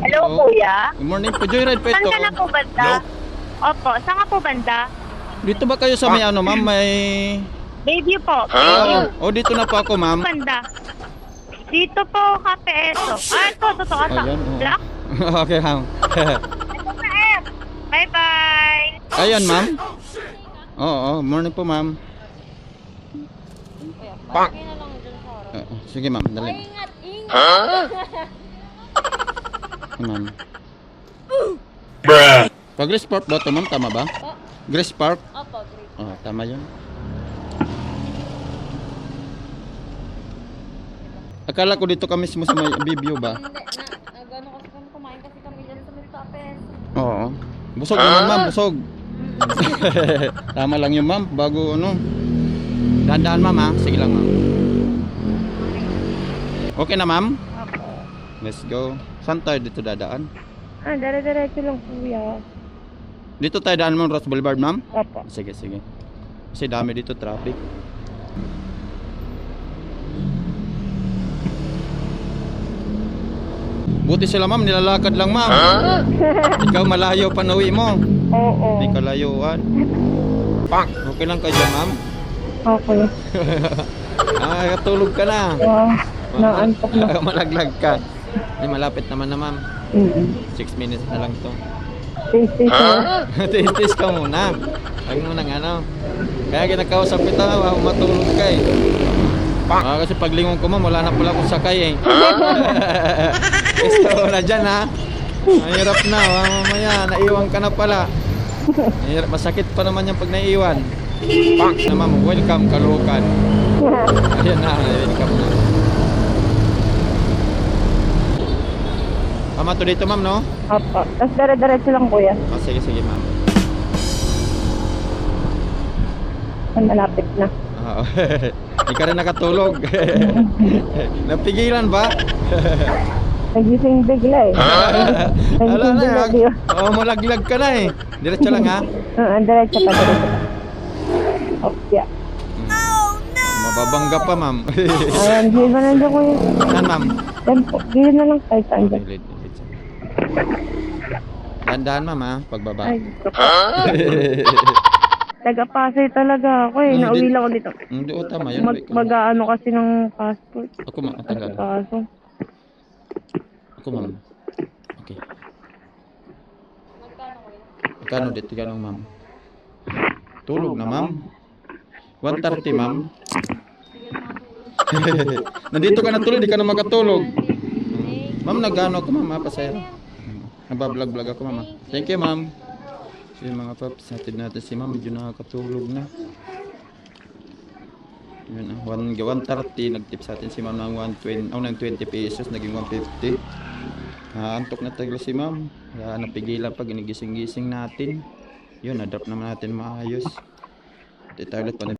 Hello, Oh. kuya. Good morning po. Joyride po Saan ito. ka na po banda? Opo, saan ka po banda? Dito ba kayo sa may ano, ma'am? May... Bayview po. Bayview. Oh, dito na po ako, ma'am. Banda. Dito po, Cafe Eto. Ah, ito, totoo. Ito. Ayan, oh. Black? Okay, ma'am. Ito na F. Bye-bye. Ayan, ma'am. Oo, morning po, ma'am. Pang! Na lang dyan sa harap. Sige, ma'am. Dali. Ay, ingat, ingat! Ma'am. Bruh. Pag Grace Park ba ito, ma'am? Tama ba? Oh, Grace Park? opo, great. Oh, tama yun. Akala ko dito kami mismo sa may Bibio ba? Hindi, nag-ano kasi kami, kumain kasi kami dyan sa may tapes. Oo. Busog naman, ma'am. Busog. Tama lang yun, ma'am. Bago ano. Dahan-dahan, ma'am, ha? Sige lang, ma'am. Okay na, ma'am? Let's go. Saan tayo dito dadaan? Ah, dire-diretso lang, kuya. Dito tayo daan, ma'am. Ross Boulevard, ma'am? Opo. Sige, sige. Kasi dami dito traffic. Buti sila, ma'am. Nilalakad lang, ma'am. Ikaw malayo pa nauwi mo. Oo. Hindi kalayuan. Pang! Okay lang kayo dyan, ma'am. Okay. Katulog ka na. Wow. Naantok na. Malaglag ka. Ay, malapit naman na, ma'am. 6 minutes na lang to. Tasty siya. Tis ka muna. Huwag mo nang ano. Kaya kinakausap kita, matulog ka eh. Kasi paglingon ko mo, wala na pala akong sakay eh. Gusto ko na dyan ha. Mahirap na, mamaya, naiwan ka na pala. Mahirap, masakit pa naman yung pag naiwan. Pang! Na ma'am, welcome Caloocan. Ayan na, welcome na. Tama to dito, ma'am, no? Opo. Tapos dire-diretso lang, kuya. Oh, sige, sige, ma'am. Malapit na. Oo. Hindi ka rin nakatulog. Napigilan ba? Nagising bigla eh. Ala Nagising na, bigla, di ba? malaglag ka na eh. Diretso lang ha. Diretso pa, diretso pa. Opya. Mababangga pa, ma'am. Ayan, hindi ba nandiyan, kuya? Saan, ma'am? Yan po. Gilid na lang tayo saan dyan. Lead. Dahan-dahan, ma'am, ha? Pagbaba. Ay, gusto ko. Taga-Pasay talaga ako eh. Nauwi lang ako dito. Hindi, o, tama yun. Mag-ano kasi ng passport. Ako, ma'am. Tagal. Kaso. Ako, ma'am. Okay. Magkano ko yun? Magkano dito? Ganong, ma'am? Tulog na, ma'am. 130, ma'am. Nandito ka na tulog, di ka na makatulog. Ma'am, nag-ano ako, ma'am, ha? Pasayro. Nabablog-vlog ako, ma'am. Thank you, ma'am. So yung mga paps, hatid natin si ma'am, medyo nakakatulog na. Yun, 130, nag-tip sa atin si ma'am ng 120, ng 20 pesos, naging 150. Antok na tayo si ma'am. Kaya napigilan pa, ginigising-gising natin. Yun, adapt naman natin maayos. Ito tayo ulit pa